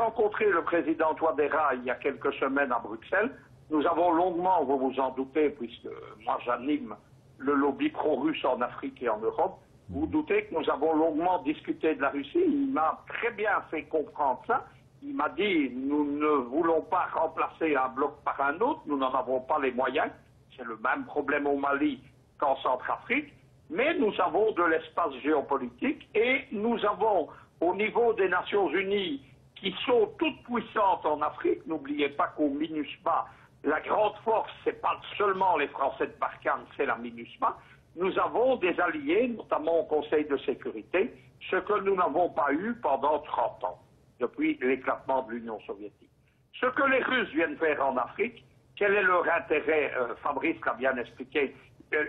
rencontré le président Touadéra il y a quelques semaines à Bruxelles. Nous avons longuement, vous vous en doutez, puisque moi j'anime le lobby pro-russe en Afrique et en Europe, vous doutez que nous avons longuement discuté de la Russie. Il m'a très bien fait comprendre ça. Il m'a dit, nous ne voulons pas remplacer un bloc par un autre, nous n'en avons pas les moyens. C'est le même problème au Mali qu'en Centrafrique. Mais nous avons de l'espace géopolitique et nous avons, au niveau des Nations Unies, qui sont toutes puissantes en Afrique, n'oubliez pas qu'au MINUSMA, la grande force, ce n'est pas seulement les Français de Barkhane, c'est la MINUSMA. Nous avons des alliés, notamment au Conseil de sécurité, ce que nous n'avons pas eu pendant 30 ans, depuis l'éclatement de l'Union soviétique. Ce que les Russes viennent faire en Afrique, quel est leur intérêt? Fabrice l'a bien expliqué.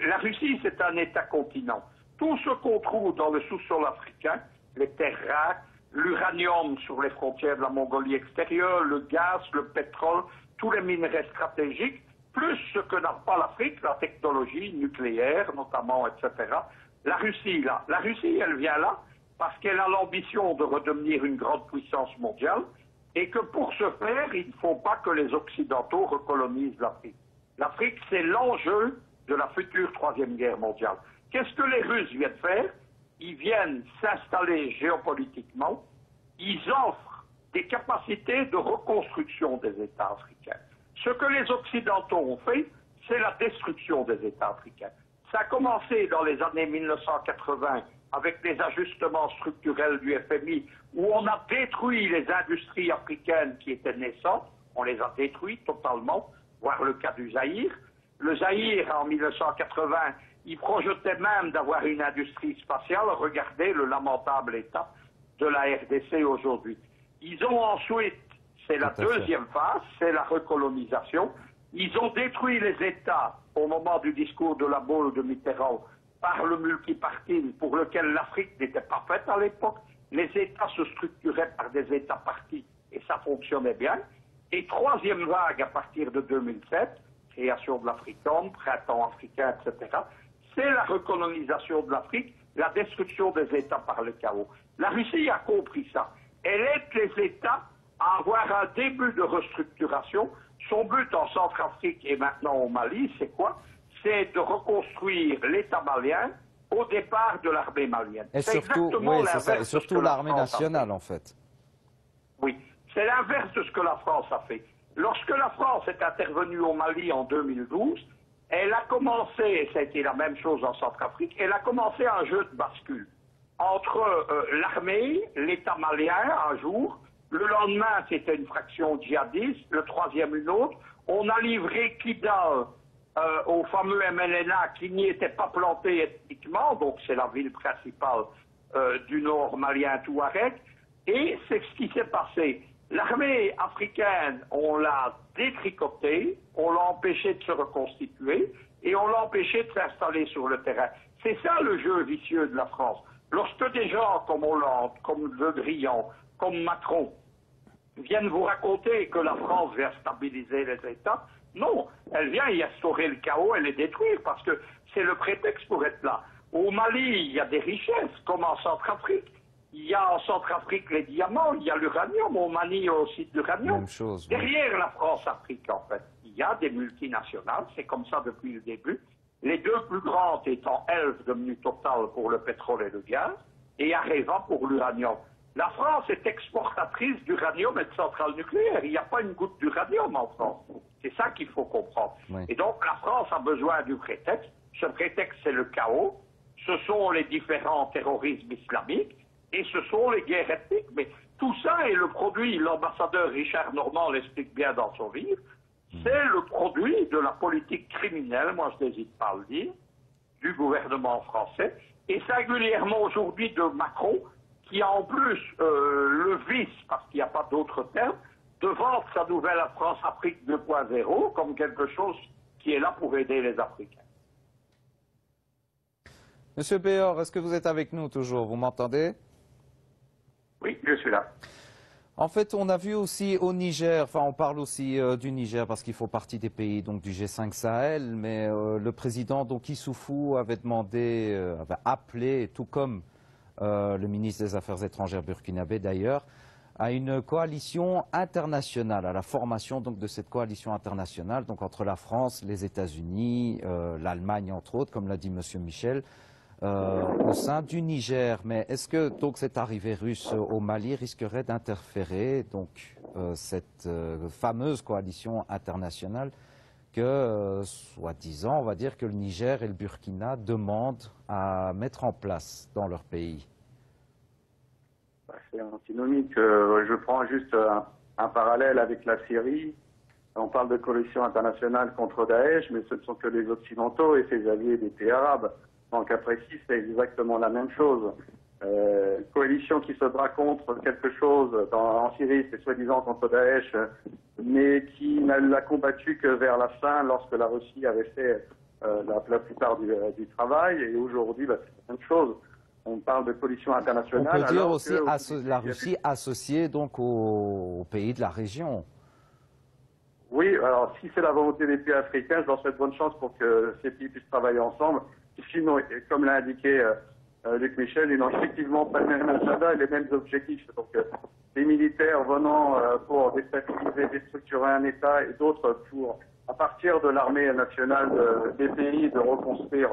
La Russie, c'est un État-continent. Tout ce qu'on trouve dans le sous-sol africain, les terres rares, l'uranium sur les frontières de la Mongolie extérieure, le gaz, le pétrole, tous les minerais stratégiques, plus ce que n'a pas l'Afrique, la technologie nucléaire notamment, etc. La Russie, là, la Russie, elle vient là parce qu'elle a l'ambition de redevenir une grande puissance mondiale et que pour ce faire, il ne faut pas que les Occidentaux recolonisent l'Afrique. L'Afrique, c'est l'enjeu de la future Troisième Guerre mondiale. Qu'est-ce que les Russes viennent faire? Ils viennent s'installer géopolitiquement, ils offrent des capacités de reconstruction des États africains. Ce que les Occidentaux ont fait, c'est la destruction des États africains. Ça a commencé dans les années 1980 avec les ajustements structurels du FMI, où on a détruit les industries africaines qui étaient naissantes, on les a détruites totalement, voire le cas du Zaïre. Le Zaïre, en 1980, il projetait même d'avoir une industrie spatiale. Regardez le lamentable état de la RDC aujourd'hui. Ils ont ensuite, c'est la deuxième phase, c'est la recolonisation. Ils ont détruit les États au moment du discours de la Baule de Mitterrand par le multipartisme pour lequel l'Afrique n'était pas faite à l'époque. Les États se structuraient par des États-partis et ça fonctionnait bien. Et troisième vague à partir de 2007, création de l'Africom, printemps africain, etc., c'est la recolonisation de l'Afrique, la destruction des États par le chaos. La Russie a compris ça. Elle aide les États à avoir un début de restructuration. Son but en Centrafrique et maintenant au Mali, c'est quoi? C'est de reconstruire l'État malien au départ de l'armée malienne. Et surtout, oui, c'est ça, et surtout l'armée nationale, en fait. Oui, c'est l'inverse de ce que la France a fait. Lorsque la France est intervenue au Mali en 2012, elle a commencé, et ça a été la même chose en Centrafrique, elle a commencé un jeu de bascule entre l'armée, l'État malien un jour, le lendemain c'était une fraction djihadiste, le troisième une autre, on a livré Kidal au fameux MLNA qui n'y était pas planté ethniquement, donc c'est la ville principale du nord malien Touareg, et c'est ce qui s'est passé. L'armée africaine, on l'a détricotée, on l'a empêché de se reconstituer et on l'a empêché de s'installer sur le terrain. C'est ça le jeu vicieux de la France. Lorsque des gens comme Hollande, comme Le Drian, comme Macron viennent vous raconter que la France vient stabiliser les États, non, elle vient y instaurer le chaos et les détruire parce que c'est le prétexte pour être là. Au Mali, il y a des richesses, comme en Centrafrique. Il y a en Centrafrique les diamants, il y a l'uranium, au Mali il y a aussi de l'uranium. Même chose. Derrière la France-Afrique, en fait, il y a des multinationales, c'est comme ça depuis le début. Les deux plus grandes étant Elf, devenue Total pour le pétrole et le gaz, et Areva pour l'uranium. La France est exportatrice d'uranium et de centrales nucléaires. Il n'y a pas une goutte d'uranium en France. C'est ça qu'il faut comprendre. Oui. Et donc la France a besoin du prétexte. Ce prétexte, c'est le chaos. Ce sont les différents terrorismes islamiques. Et ce sont les guerres ethniques. Mais tout ça est le produit, l'ambassadeur Richard Normand l'explique bien dans son livre, c'est le produit de la politique criminelle, moi je n'hésite pas à le dire, du gouvernement français, et singulièrement aujourd'hui de Macron, qui a en plus le vice, parce qu'il n'y a pas d'autre terme, de vendre sa nouvelle France-Afrique 2.0 comme quelque chose qui est là pour aider les Africains. Monsieur Péor, est-ce que vous êtes avec nous toujours? Vous m'entendez? Oui, je suis là. En fait, on a vu aussi au Niger, enfin on parle aussi du Niger parce qu'il faut partie des pays donc, du G5 Sahel, mais le président donc, Issoufou avait demandé, avait appelé, tout comme le ministre des Affaires étrangères burkinabé d'ailleurs, à une coalition internationale, à la formation donc de cette coalition internationale, donc entre la France, les États-Unis, l'Allemagne entre autres, comme l'a dit Monsieur Michel, au sein du Niger. Mais est-ce que donc cette arrivée russe au Mali risquerait d'interférer donc cette fameuse coalition internationale que, soi-disant, on va dire que le Niger et le Burkina demandent à mettre en place dans leur pays? C'est antinomique. Je prends juste un parallèle avec la Syrie. On parle de coalition internationale contre Daesh, mais ce ne sont que les Occidentaux et ses alliés des pays arabes. En cas précis, c'est exactement la même chose. Coalition qui se bat contre quelque chose en Syrie, c'est soi-disant contre Daesh, mais qui l'a combattu que vers la fin, lorsque la Russie avait fait la plupart du travail. Et aujourd'hui, c'est la même chose. On parle de coalition internationale. On peut dire aussi la Russie associée donc aux pays de la région. Oui, alors si c'est la volonté des pays africains, je leur souhaite bonne chance pour que ces pays puissent travailler ensemble. Sinon, comme l'a indiqué Luc Michel, ils n'ont effectivement pas le même agenda et les mêmes objectifs. Donc, des militaires venant pour déstabiliser, déstructurer un État et d'autres pour, à partir de l'armée nationale des pays, de reconstruire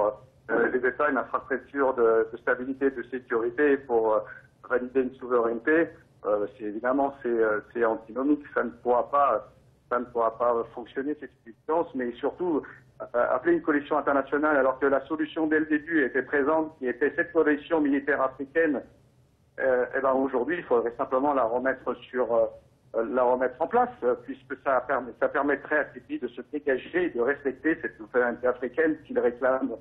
les États, une infrastructure de stabilité, de sécurité pour valider une souveraineté. C'est antinomique. Ça ne pourra pas fonctionner, cette puissance, mais surtout appeler une coalition internationale alors que la solution dès le début était présente, qui était cette coalition militaire africaine. Aujourd'hui, il faudrait simplement la remettre en place, puisque ça permettrait à ces pays de se dégager et de respecter cette souveraineté africaine qu'ils réclament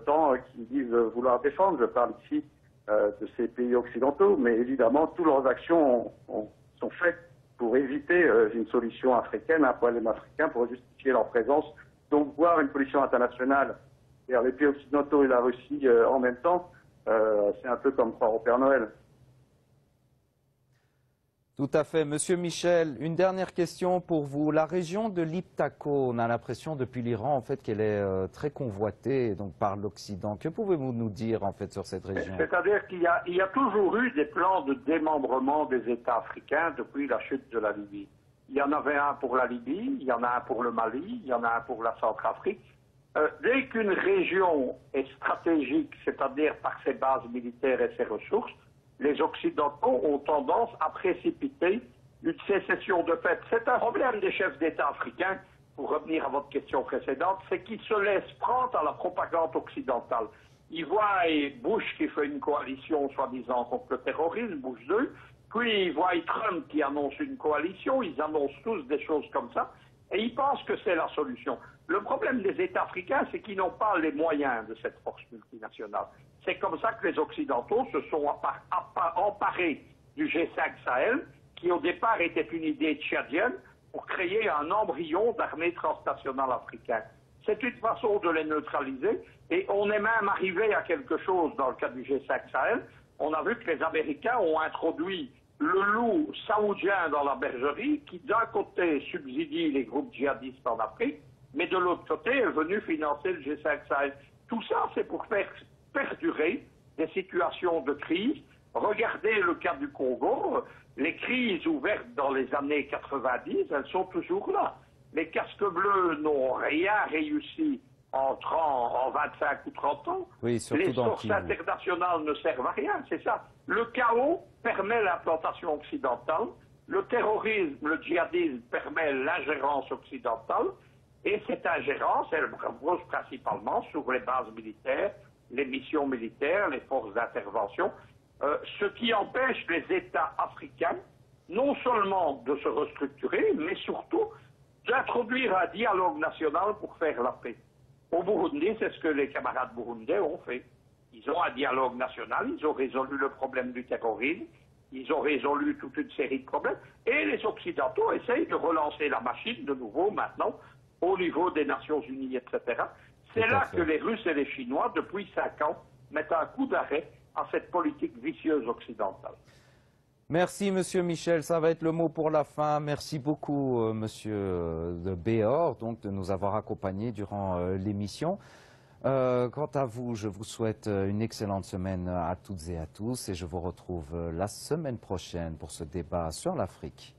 tant, qu'ils disent vouloir défendre. Je parle ici de ces pays occidentaux, mais évidemment, toutes leurs actions sont faites pour éviter une solution africaine, un problème africain, pour justifier leur présence. Donc, voir une coalition internationale vers les pays occidentaux et la Russie en même temps, c'est un peu comme croire au Père Noël. Tout à fait. Monsieur Michel, une dernière question pour vous. La région de l'Iptako, on a l'impression depuis l'Iran en fait qu'elle est très convoitée donc par l'Occident. Que pouvez-vous nous dire en fait sur cette région? C'est-à-dire qu'il y a toujours eu des plans de démembrement des États africains depuis la chute de la Libye. Il y en avait un pour la Libye, il y en a un pour le Mali, il y en a un pour la Centrafrique. Dès qu'une région est stratégique, c'est-à-dire par ses bases militaires et ses ressources, les Occidentaux ont tendance à précipiter une sécession de fait. C'est un problème des chefs d'État africains, pour revenir à votre question précédente, c'est qu'ils se laissent prendre à la propagande occidentale. Ils voient Bush qui fait une coalition soi-disant contre le terrorisme, Bush 2, puis ils voient Trump qui annonce une coalition, ils annoncent tous des choses comme ça, et ils pensent que c'est la solution. Le problème des États africains, c'est qu'ils n'ont pas les moyens de cette force multinationale. C'est comme ça que les Occidentaux se sont emparés du G5 Sahel, qui au départ était une idée tchadienne, pour créer un embryon d'armée transnationale africaine. C'est une façon de les neutraliser, et on est même arrivé à quelque chose dans le cas du G5 Sahel. On a vu que les Américains ont introduit le loup saoudien dans la bergerie, qui d'un côté subsidie les groupes djihadistes en Afrique, mais de l'autre côté est venu financer le G5 Sahel. Tout ça, c'est pour faire perdurer des situations de crise. Regardez le cas du Congo, les crises ouvertes dans les années 90, elles sont toujours là. Les casques bleus n'ont rien réussi en 25 ou 30 ans. Oui, les sources internationales ne servent à rien, c'est ça. Le chaos permet l'implantation occidentale, le terrorisme, le djihadisme permet l'ingérence occidentale, et cette ingérence, elle repose principalement sur les bases militaires, les missions militaires, les forces d'intervention, ce qui empêche les États africains non seulement de se restructurer, mais surtout d'introduire un dialogue national pour faire la paix. Au Burundi, c'est ce que les camarades burundais ont fait. Ils ont un dialogue national, ils ont résolu le problème du terrorisme, ils ont résolu toute une série de problèmes, et les Occidentaux essayent de relancer la machine de nouveau maintenant au niveau des Nations Unies, etc. C'est là que les Russes et les Chinois, depuis 5 ans, mettent un coup d'arrêt à cette politique vicieuse occidentale. Merci, Monsieur Michel. Ça va être le mot pour la fin. Merci beaucoup, Monsieur de Béor, donc, de nous avoir accompagnés durant l'émission. Quant à vous, je vous souhaite une excellente semaine à toutes et à tous et je vous retrouve la semaine prochaine pour ce débat sur l'Afrique.